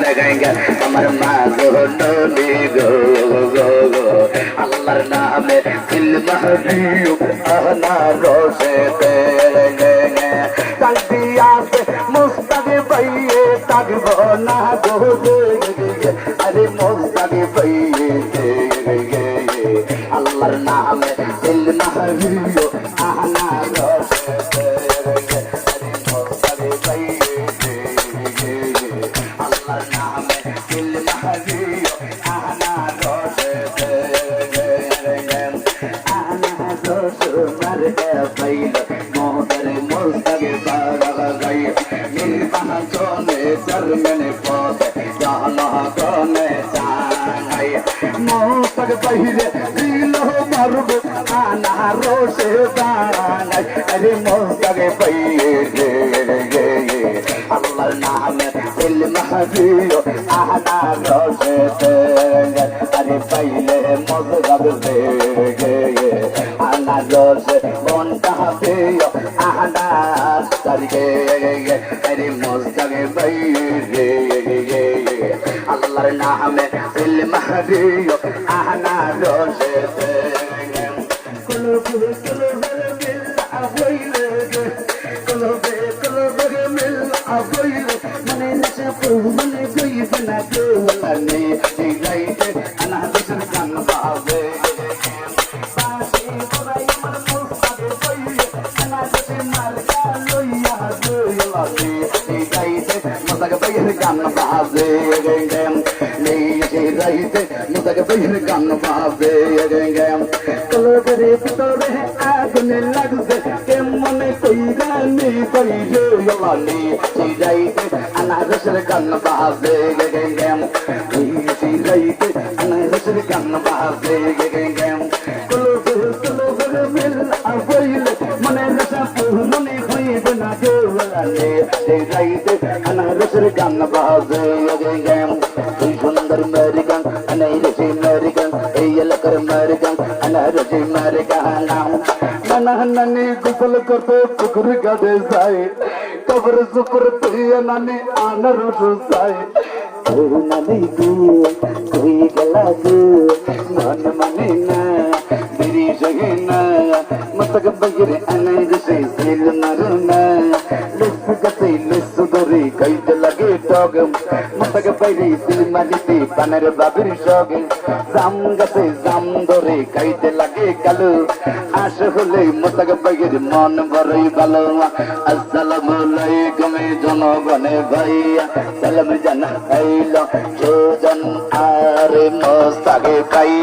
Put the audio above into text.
আমার মা গো নবী গো গো গো আল্লাহর নামে দিল মাহদিউ আহনা রোশেতে কালবি আসে মুস্তাকে পাইয়ে তাকব না গো আরে মুস্তাকে পাইয়ে আল্লাহর নামে দিল মাহদিউ আহনা রোশেতে মুস্তাকে পাইয়ে আল্লাহর নামে দিল মাহদিউ আহনা রোশেতে আনা রোশ মার পাইল মোহর মুস্তাকে বাগাই মিল বাহাজনে শর্মনে পথ জানা কোনে চাই মুস্তাকে পাইলে দিল মারব আনা রোশে বাগাই আরে মুস্তাকে পাইলে আল্লাহর নামে দিল মাহদিউ আহনা রোশেতে আরে পাইলে মজগাব দে আনা রোশে মনটা পেয় আহনা সারগে আরে মুস্তাকে পাইলে আল্লাহর নামে দিল মাহদিউ আহনা রোশেতে মনে নশা মনে গই বনা দো আনে গাইতে আনা দসর গান পাবে পাশে পরাই মন মুস্তাকে পাইয়ে আনা দসে মার লইয়া দো লালে গাইতে মুস্তাকে পাইয়ে গান পাবে গাইতে মুস্তাকে পাইয়ে গান পাবে কলো করে ভিতরে আগুন লাগছে কেমন কইরা নি পাইলে লালে গাইতে আনা দসর গান পাবে গাইতে আনা দসর গান পাবে কলো করে মিল আইলে মনে নশা মনে হইবে না গো লালে গাইতে আনা দসর গান পাবে সুন্দর মেরিগান আনাই রে মেরিগান এই এলাকার মেরিগান আনা রে মেরিগান নানা নানি গোসল করতে পুকুর গাড়ে যায় কবর সুকুর তুই নানি আনার যায় নানি গু তুই গেলা গু মন মানে না মেরি জগে না মতক বগির আনাই রে দিল মারনা লিস গতে লিস দরে কইত লাগে টগ মতক বাইরে দিল মারিতে পানের বাবির শগ জাম গতে জাম দরে কইত লাগে কালু আশ হলে মতক বগির মন বড়ই ভালো আসসালামু আলাইকুম জনগণে ভাইয়া সালাম জানাইল সুজন আর মুস্তাকে পাই